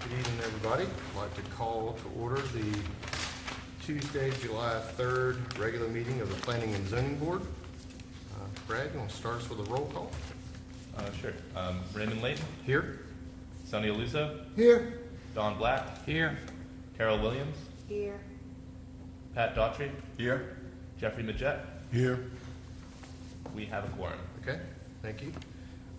Good evening, everybody. I'd like to call to order the Tuesday, July 3rd regular meeting of the Planning and Zoning Board. Brad, you want to start us with a roll call? Sure. Raymond Layton. Here. Sonny Aluzo. Here. Don Black. Here. Carol Williams. Here. Pat Daughtry. Here. Jeffrey Majette. Here. We have a quorum. Okay, thank you.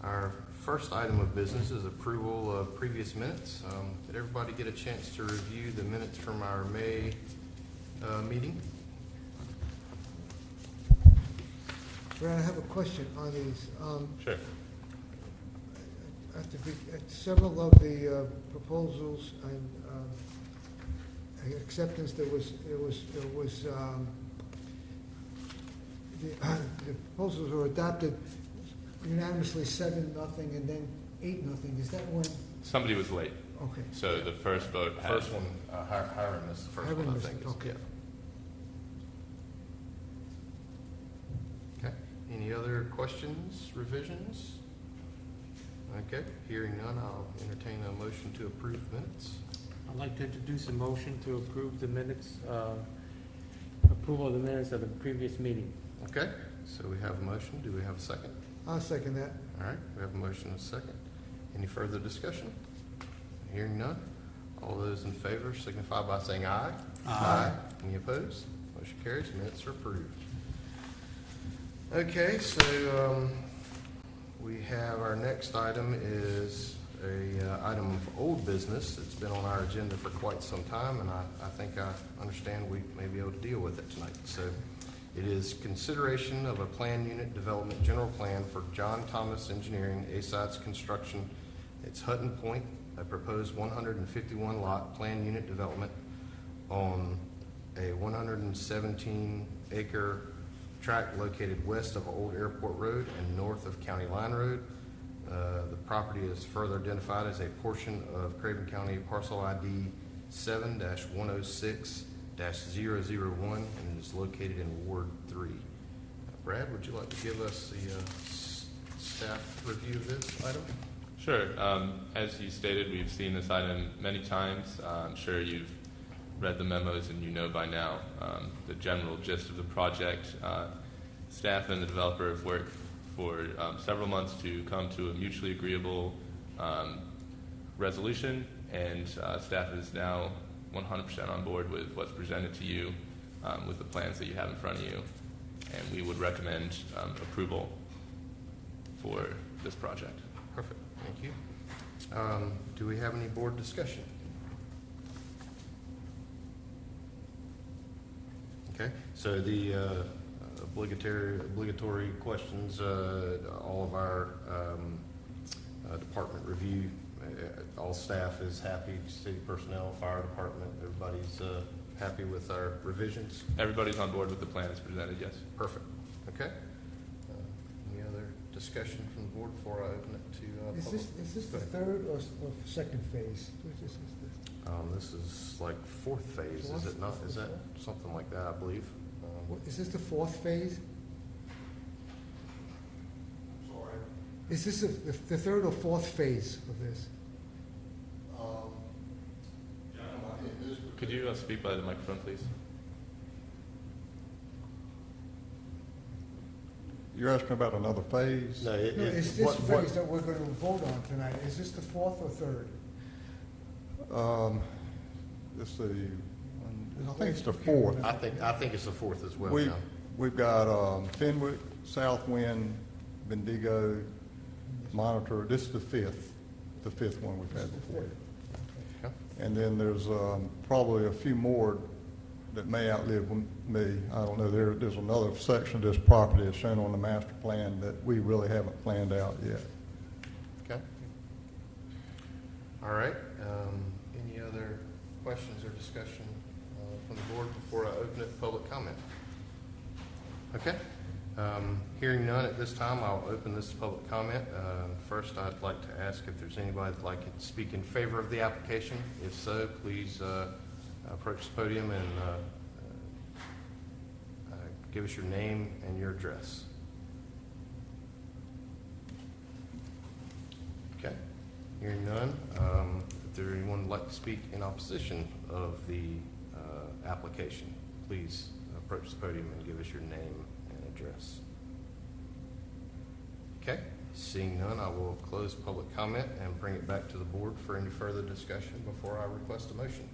Our first item of business is approval of previous minutes. Did everybody get a chance to review the minutes from our May meeting? Brad, I have a question on these. Sure. At several of the proposals and acceptance, the proposals were adopted unanimously 7-0 and then 8-0. Is that one? Somebody was late. Okay. So the first vote had... First one, Hiram is the first one, I think. Okay. Okay. Any other questions, revisions? Okay, hearing none, I'll entertain a motion to approve minutes. I'd like to introduce a motion to approve the minutes, approval of the minutes of the previous meeting. Okay, so we have a motion. Do we have a second? I'll second that. All right, we have a motion and a second. Any further discussion? Hearing none. All those in favor signify by saying aye. Aye. Any opposed? Motion carries. Minutes are approved. Okay, so we have our next item is a item of old business. It's been on our agenda for quite some time, and I think I understand we may be able to deal with it tonight. So it is consideration of a plan unit development general plan for John Thomas Engineering, Sydes Construction. It's Hutton Pointe, a proposed 151 lot plan unit development on a 117 acre tract located west of Old Airport Road and north of County Line Road. The property is further identified as a portion of Craven County Parcel ID 7-106-001 and it is located in Ward 3. Brad, would you like to give us the staff review of this item? Sure. As you stated, we've seen this item many times. I'm sure you've read the memos and you know by now the general gist of the project. Staff and the developer have worked for several months to come to a mutually agreeable resolution, and staff is now 100% on board with what's presented to you with the plans that you have in front of you, and we would recommend approval for this project. Perfect. Thank you. Do we have any board discussion? Okay, so the obligatory questions, all of our department review, all staff is happy, city personnel, fire department, everybody's happy with our revisions? Everybody's on board with the plan as presented, yes. Perfect. Okay. Any other discussion from the board before I open it to public? Is this the third or second phase? Which is this? This is like fourth phase, is it not? Is that something like that, I believe? Is this the fourth phase? Sorry. Is this the third or fourth phase of this? Could you speak by the microphone, please? You're asking about another phase? No, Is this phase that we're going to vote on tonight, is this the fourth or third? Let's see. I think it's the fourth. I think it's the fourth as well. We've got Fenwick, Southwind, Bendigo, Monitor. This is the fifth one we've had before. Okay. And then there's probably a few more that may outlive me. I don't know. There's another section of this property that's shown on the master plan that we really haven't planned out yet. Okay. All right. Any other questions or discussion from the board before I open it to public comment? Okay. Hearing none at this time, I'll open this to public comment. First, I'd like to ask if there's anybody that'd like to speak in favor of the application. If so, please approach the podium and give us your name and your address. Okay. Hearing none, if there's anyone who'd like to speak in opposition of the application, please approach the podium and give us your name and address. Okay, seeing none, I will close public comment and bring it back to the board for any further discussion before I request a motion.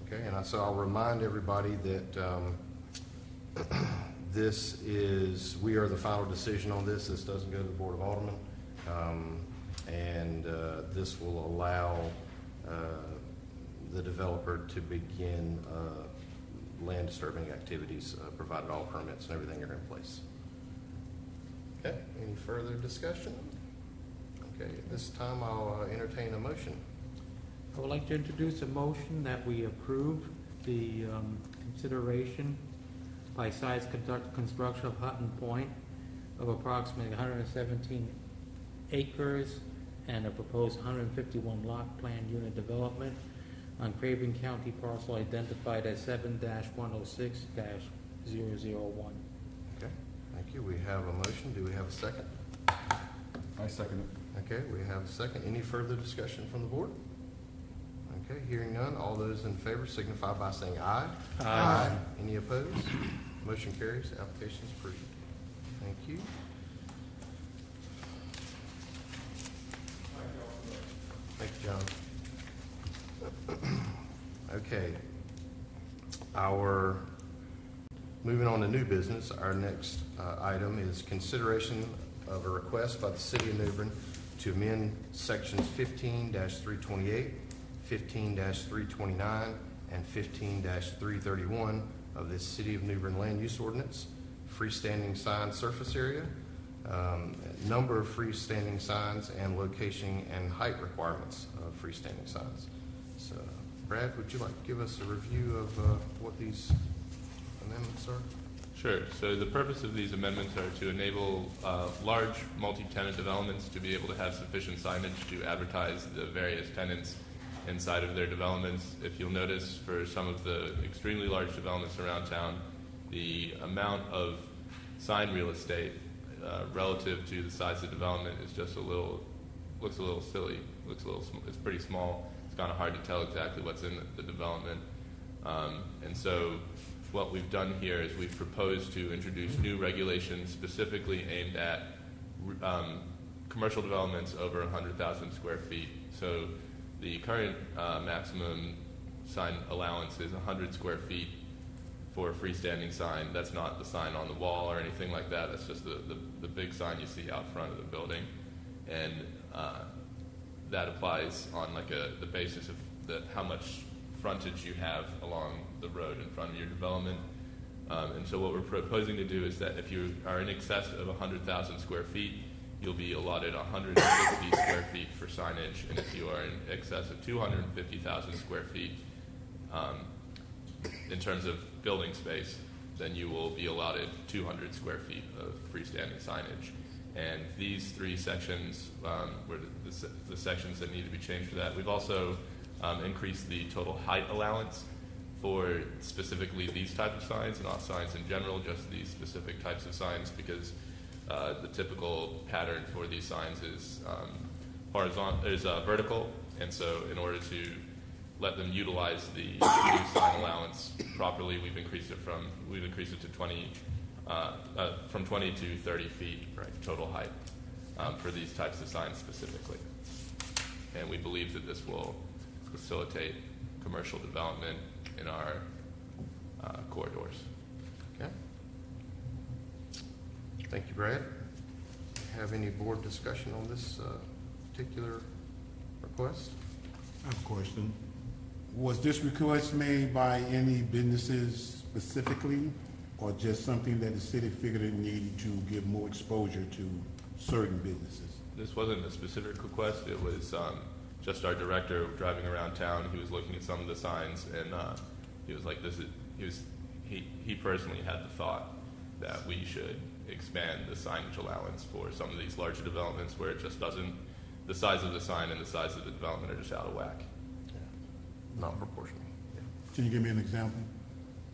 Okay, and so I'll remind everybody that we are the final decision on this. This doesn't go to the Board of Aldermen. This will allow the developer to begin land disturbing activities, provided all permits and everything are in place. Okay, any further discussion? Okay, at this time I'll entertain a motion. I would like to introduce a motion that we approve the consideration by Sydes Construction of Hutton Pointe of approximately 117 acres and a proposed 151 lot planned unit development on Craven County Parcel identified as 7-106-001. Okay, thank you. We have a motion. Do we have a second? I second it. Okay, we have a second. Any further discussion from the board? Okay, hearing none. All those in favor signify by saying aye. Aye. Any opposed? Motion carries. Application is approved. Thank you. Thank you, John. Okay. Moving on to new business, our next item is consideration of a request by the City of New Bern to amend sections 15-328, 15-329, and 15-331 of the City of New Bern Land Use Ordinance, freestanding sign surface area, number of freestanding signs, and location and height requirements of freestanding signs. So, Brad, would you like to give us a review of what these amendments are? Sure. So the purpose of these amendments are to enable large multi-tenant developments to be able to have sufficient signage to advertise the various tenants inside of their developments. If you'll notice, for some of the extremely large developments around town, the amount of sign real estate relative to the size of the development is just looks a little silly. It's pretty small. It's kind of hard to tell exactly what's in the development. And so what we've done here is we've proposed to introduce new regulations specifically aimed at commercial developments over 100,000 square feet. So the current maximum sign allowance is 100 square feet for a freestanding sign. That's not the sign on the wall or anything like that. That's just the big sign you see out front of the building. And that applies on like the basis of how much frontage you have along the road in front of your development. And so what we're proposing to do is that if you are in excess of 100,000 square feet, you'll be allotted 160 square feet for signage. And if you are in excess of 250,000 square feet, in terms of building space, then you will be allotted 200 square feet of freestanding signage. And these three sections were the sections that need to be changed for that. We've also increased the total height allowance for specifically these types of signs, not signs in general, just these specific types of signs, because the typical pattern for these signs is vertical, and so in order to let them utilize the new sign allowance properly, we've increased it to 20 from 20 to 30 feet total height for these types of signs specifically. And we believe that this will facilitate commercial development in our corridors. Okay. Thank you, Brad. Have any board discussion on this particular request? I have a question. Was this request made by any businesses specifically, or just something that the city figured it needed to give more exposure to certain businesses? This wasn't a specific request. It was just our director driving around town. He was looking at some of the signs, and he was like, he personally had the thought that we should expand the signage allowance for some of these larger developments where it just doesn't, the size of the sign and the size of the development are just out of whack. Not proportional. Yeah. Can you give me an example?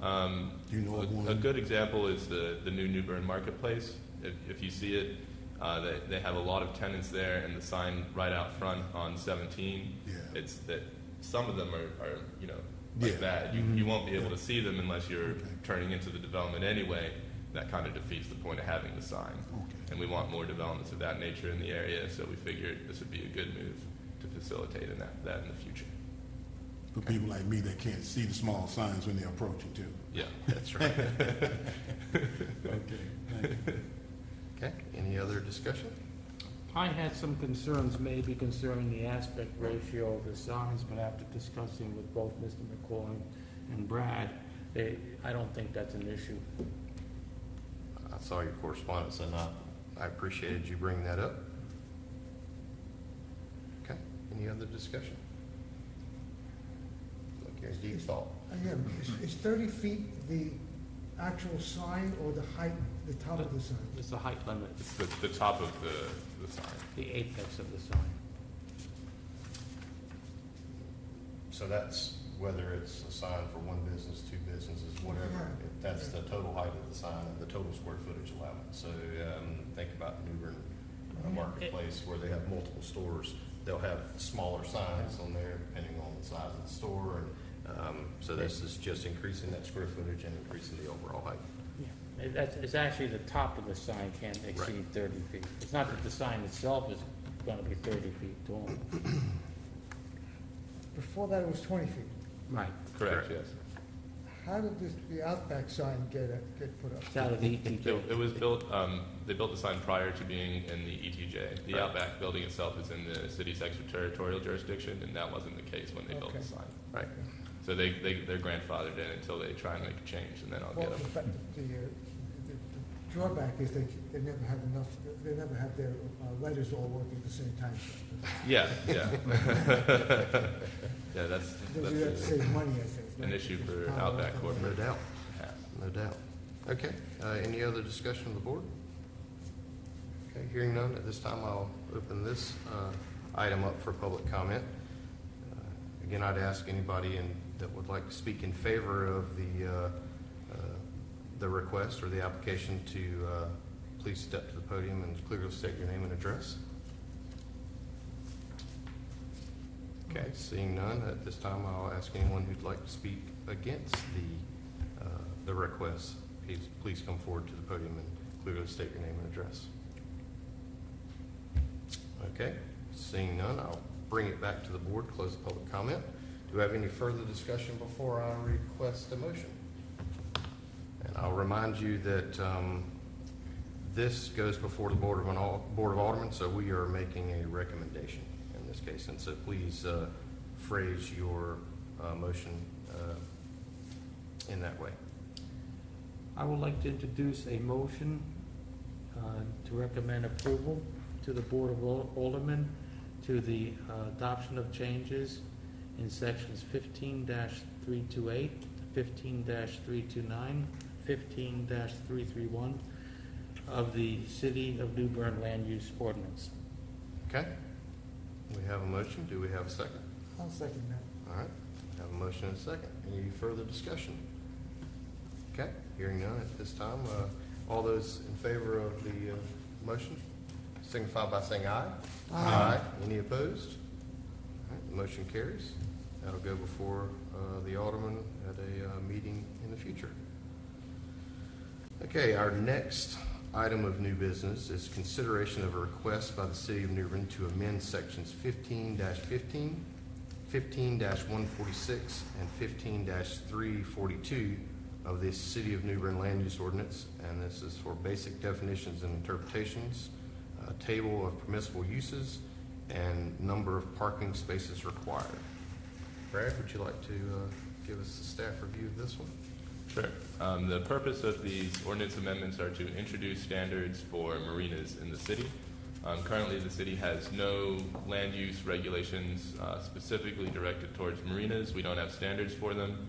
Do you know of one? A good example is the new New Bern Marketplace. If you see it, They have a lot of tenants there, and the sign right out front on 17. Yeah. It's that some of them are you know, like Yeah. that. You won't be able to see them unless you're Okay. turning into the development anyway. That kind of defeats the point of having the sign. Okay. And we want more developments of that nature in the area, so we figured this would be a good move to facilitate that in the future. For people like me that can't see the small signs when they're approaching too. Yeah. That's right. Okay, thank you. Okay, any other discussion? I had some concerns maybe concerning the aspect ratio of the signs, but after discussing with both Mr. McCoy and Brad, I don't think that's an issue. I saw your correspondence, and I appreciated you bringing that up. Okay, any other discussion? Okay, deep thought. Again, is 30 feet the actual sign or the height, the top of the sign? It's the height limit, It's the top of the sign. the apex of the sign. So that's whether it's a sign for one business, two businesses, whatever. Yeah. That's the total height of the sign, the total square footage allowed. So think about New Bern Marketplace where they have multiple stores. They'll have smaller signs on there depending on the size of the store. And so this is just increasing that square footage and increasing the overall height. Yeah, it's actually the top of the sign can't exceed 30 feet. It's not that the sign itself is going to be 30 feet tall. Before that, it was 20 feet. Right. Correct, yes. How did the Outback sign get put up? It's out of the ETJ. It was built, they built the sign prior to being in the ETJ. The Outback building itself is in the city's extraterritorial jurisdiction, and that wasn't the case when they built the Okay. sign. Right. So they're grandfathered in until they try and make a change, and then I'll Well, get in them. fact, the drawback is they never have enough, they never have their letters all working at the same time. Yeah. Yeah, that's They do that to save money, I think. an issue for Power Outback up. No Corporate. doubt, no doubt. Okay, any other discussion of the board? Okay, hearing none, at this time I'll open this item up for public comment. Again, I'd ask anybody that would like to speak in favor of the request or the application to please step to the podium and clearly state your name and address. Okay, seeing none, at this time I'll ask anyone who'd like to speak against the request. Please come forward to the podium and clearly state your name and address. Okay, seeing none, I'll bring it back to the board, close the public comment. Do we have any further discussion before I request a motion? And I'll remind you that this goes before the Board of Aldermen, so we are making a recommendation in this case. And so please phrase your motion in that way. I would like to introduce a motion to recommend approval to the Board of Aldermen to the adoption of changes in sections 15-328, 15-329, 15-331 of the City of New Bern Land Use Ordinance. Okay? We have a motion. Do we have a second? I'll second that. All right. Have a motion and a second. Any further discussion? Okay. Hearing none at this time. All those in favor of the motion signify by saying aye. Aye. Any opposed? All right. The motion carries. That'll go before the Alderman at a meeting in the future. Okay. Our next item of new business is consideration of a request by the City of New Bern to amend sections 15-15, 15-146, and 15-342 of the City of New Bern Land Use Ordinance, and this is for basic definitions and interpretations, a table of permissible uses, and number of parking spaces required. Brad, would you like to give us a staff review of this one? Sure. The purpose of these ordinance amendments are to introduce standards for marinas in the city. Currently, the city has no land use regulations specifically directed towards marinas. We don't have standards for them.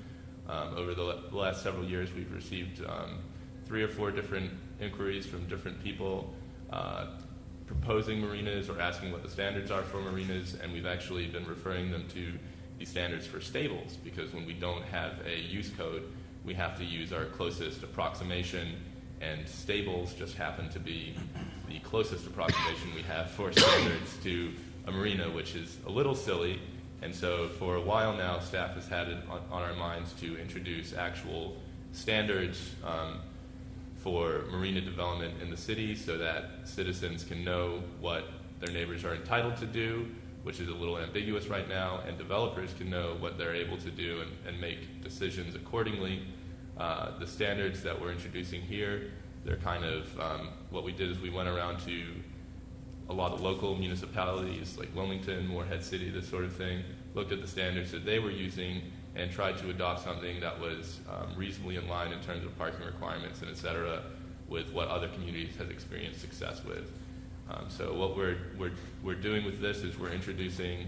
Over the last several years, we've received 3 or 4 different inquiries from different people proposing marinas or asking what the standards are for marinas, and we've actually been referring them to the standards for stables, because when we don't have a use code, we have to use our closest approximation and stables just happen to be the closest approximation we have for standards to a marina, which is a little silly. And so for a while now, staff has had it on our minds to introduce actual standards for marina development in the city so that citizens can know what their neighbors are entitled to do, which is a little ambiguous right now, and developers can know what they're able to do and make decisions accordingly. The standards that we're introducing here, they're kind of, what we did is we went around to a lot of local municipalities like Wilmington, Morehead City, this sort of thing, looked at the standards that they were using and tried to adopt something that was reasonably in line in terms of parking requirements and et cetera with what other communities have experienced success with. So what we're doing with this is we're introducing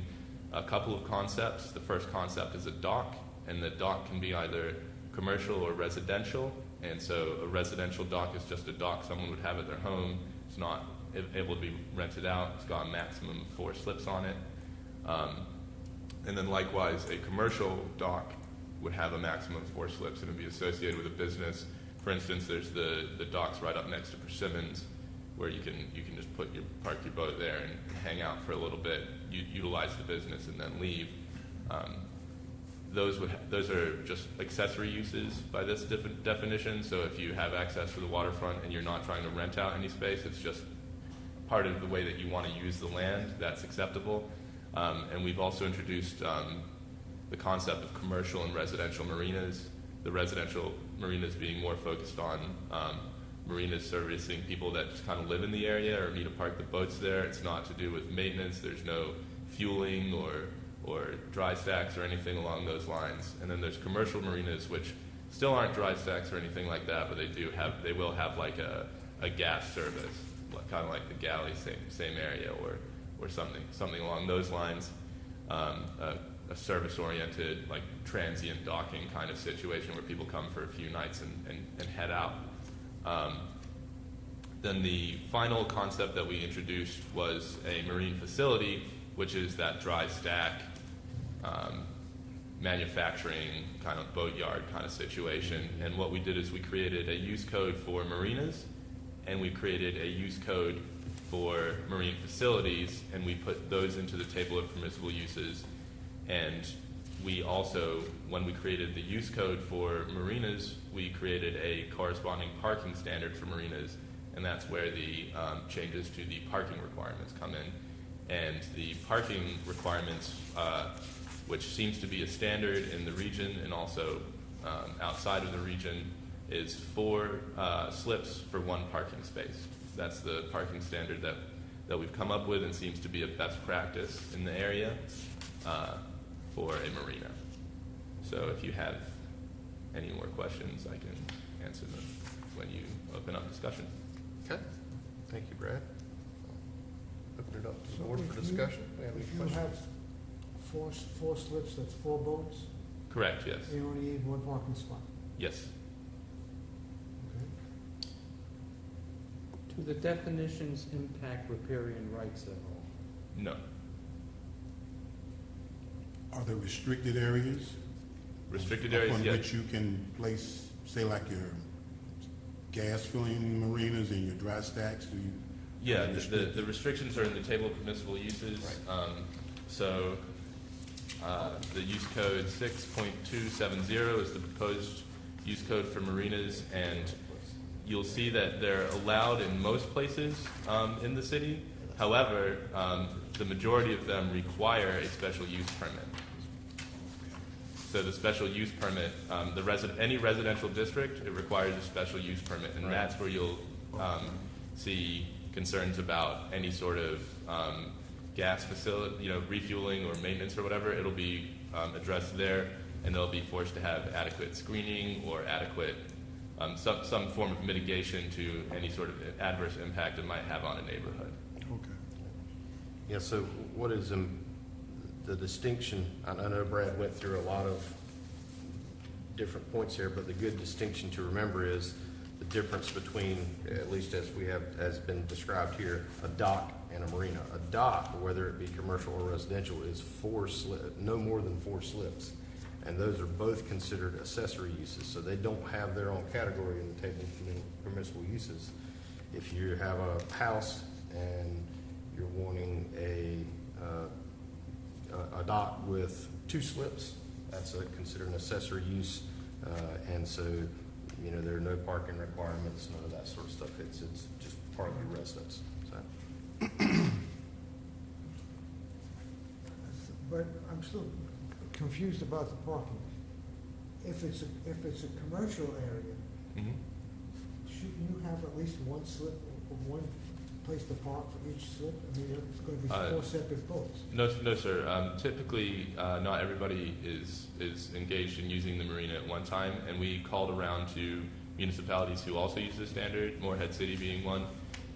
a couple of concepts. The first concept is a dock, and the dock can be either commercial or residential. And so a residential dock is just a dock someone would have at their home. It's not able to be rented out. It's got a maximum of 4 slips on it. And then likewise, a commercial dock would have a maximum of 4 slips and it would be associated with a business. For instance, there's the docks right up next to Persimmons, where you can just park your boat there and hang out for a little bit, utilize the business, and then leave. Those are just accessory uses by this definition. So if you have access to the waterfront and you're not trying to rent out any space, it's just part of the way that you want to use the land, that's acceptable. And we've also introduced the concept of commercial and residential marinas. The residential marinas being more focused on marinas servicing people that just kind of live in the area or need to park the boats there. It's not to do with maintenance. There's no fueling or dry stacks or anything along those lines. And then there's commercial marinas, which still aren't dry stacks or anything like that, but they will have like a gas service, kind of like the galley, same area, or something along those lines. A service-oriented, like transient docking kind of situation where people come for a few nights and head out. Then the final concept that we introduced was a marine facility, which is that dry stack, manufacturing kind of boatyard kind of situation. And what we did is we created a use code for marinas, and we created a use code for marine facilities, and we put those into the table of permissible uses. And we also, when we created the use code for marinas, we created a corresponding parking standard for marinas, and that's where the changes to the parking requirements come in. And the parking requirements, which seems to be a standard in the region and also outside of the region, is 4 slips for 1 parking space. That's the parking standard that we've come up with and seems to be a best practice in the area for a marina. So if you have any more questions, I can answer them when you open up discussion. Okay. Thank you, Brad. Open it up to the So board for if you- discussion. We have any If you questions? have four slips, that's 4 boats, Correct, yes. and you only need 1 parking spot. Yes. Okay. Do the definitions impact riparian rights at all? No. Are there restricted areas? Restricted areas, Upon yes. which you can place, say like your gas filling marinas and your dry stacks? Do you? Yeah, restrict- the restrictions are in the table of permissible uses. So the use code 6.270 is the proposed use code for marinas, and you'll see that they're allowed in most places in the city. However, the majority of them require a special use permit. So the special use permit, any residential district, it requires a special use permit, and that's where you'll see concerns about any sort of gas facility, refueling or maintenance or whatever. It'll be addressed there, and they'll be forced to have adequate screening or adequate some form of mitigation to any sort of adverse impact it might have on a neighborhood. Okay. Yeah, so what is the distinction? I know Brad went through a lot of different points here, but the good distinction to remember is the difference between, at least as been described here, a dock and a marina. A dock, whether it be commercial or residential, is no more than 4 slips. and those are both considered accessory uses, so they don't have their own category in the table of permissible uses. If you have a house and you're wanting a dock with 2 slips, that's considered an accessory use, and so, you know, there are no parking requirements, none of that sort of stuff. It's just part of your residence. So. But I'm still confused about the parking. If it's a commercial area, Mhm. shouldn't you have at least one slip, or one place to park for each slip? I mean, it's going to be 4 separate boats. No, sir. Typically, not everybody is engaged in using the marina at one time, and we called around to municipalities who also use the standard, Morehead City being one,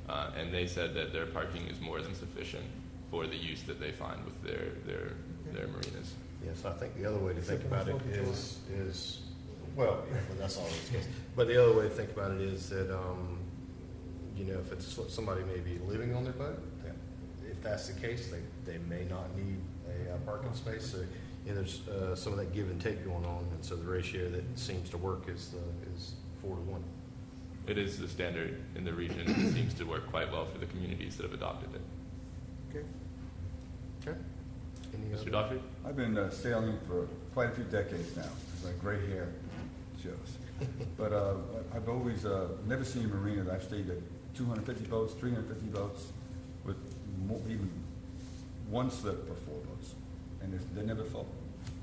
and they said that their parking is more than sufficient for the use that they find with their marinas. Yes, I think the other way to think about it is well, yeah, but that's always the case. But the other way to think about it is that, you know, if it's somebody may be living on their boat, if that's the case, they may not need a parking space. So, you know, there's some of that give and take going on, and so the ratio that seems to work is 4 to 1. It is the standard in the region, and it seems to work quite well for the communities that have adopted it. Okay. Okay. Mr. Daughtry? I've been sailing for quite a few decades now, as my gray hair shows. But I've always never seen a marina that I've stayed at 250 boats, 350 boats, with even 1 slip or 4 boats, and they're never full.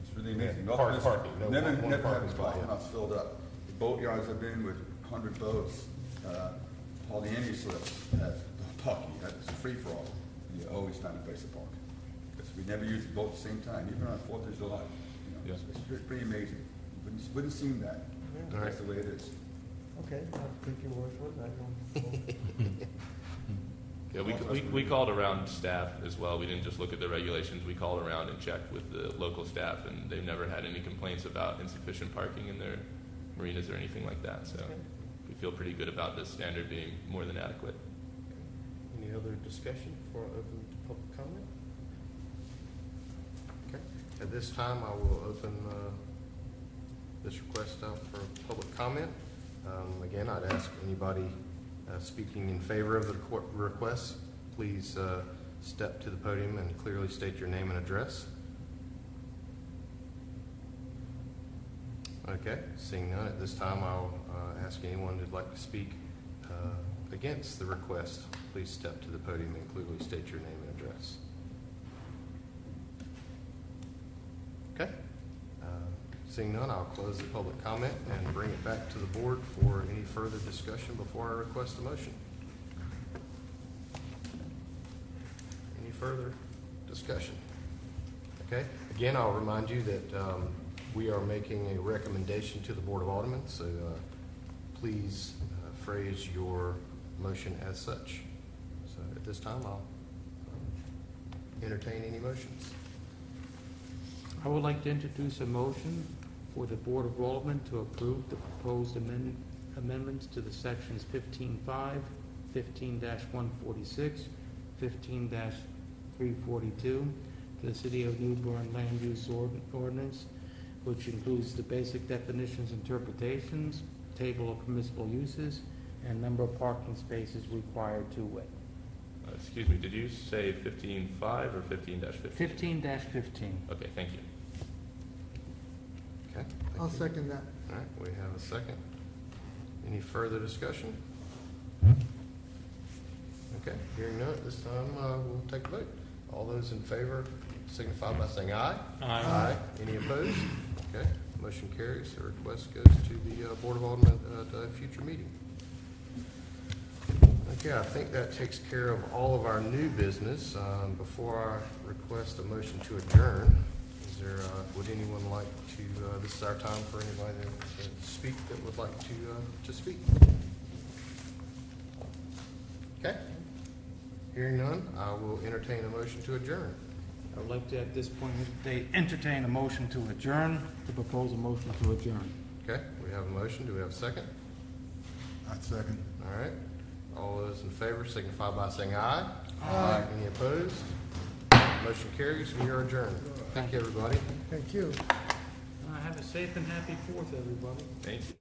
It's really amazing. Yeah, Often parking, no, never one have parking a spot, spot yeah. not filled up. The boatyards I've been with 100 boats, hardly any slips at parking. It's a free for all. You always find a place to park. Because we never use the boat at the same time, even on 4th of July. You know, Yeah. It's pretty amazing. Wouldn't seem that. Yeah. All That's right. the way it is. Okay, I'll take your word for it. I don't. Yeah, we called around staff as well. We didn't just look at the regulations. We called around and checked with the local staff, and they've never had any complaints about insufficient parking in their marinas or anything like that. So Okay. we feel pretty good about this standard being more than adequate. Any other discussion before I open to public comment? Okay. At this time, I will open this request up for public comment. Again, I'd ask anybody speaking in favor of the request, please step to the podium and clearly state your name and address. Okay, seeing none, at this time I'll ask anyone who'd like to speak against the request, please step to the podium and clearly state your name and address. Okay, seeing none, I'll close the public comment and bring it back to the board for any further discussion before I request a motion. Any further discussion? Okay, again, I'll remind you that we are making a recommendation to the Board of Aldermen, so please phrase your motion as such. So at this time, I'll entertain any motions. I would like to introduce a motion for the Board of Aldermen to approve the proposed amendments to the sections 15.5, 15-146, 15-342 to the City of New Bern Land Use Ordinance, which includes the basic definitions, interpretations, table of permissible uses, and number of parking spaces required to it. Excuse me, did you say 15.5 or 15-15? 15-15. Okay, thank you. Okay. I'll second that. All right, we have a second. Any further discussion? Okay, hearing none, at this time we'll take a vote. All those in favor signify by saying aye. Aye. Any opposed? Okay, motion carries. The request goes to the Board of Aldermen at a future meeting. Okay, I think that takes care of all of our new business. Before I request a motion to adjourn, would anyone like to, this is our time for anybody to speak that would like to speak. Okay. Hearing none, I will entertain a motion to adjourn. I would like to, at this point, entertain a motion to adjourn, to propose a motion to adjourn. Okay, we have a motion. Do we have a second? I'd second. All right. All those in favor signify by saying aye. Aye. Any opposed? Motion carries. We are adjourned. Thank you, everybody. Thank you. All right. safe and happy Fourth, everybody. Thank you.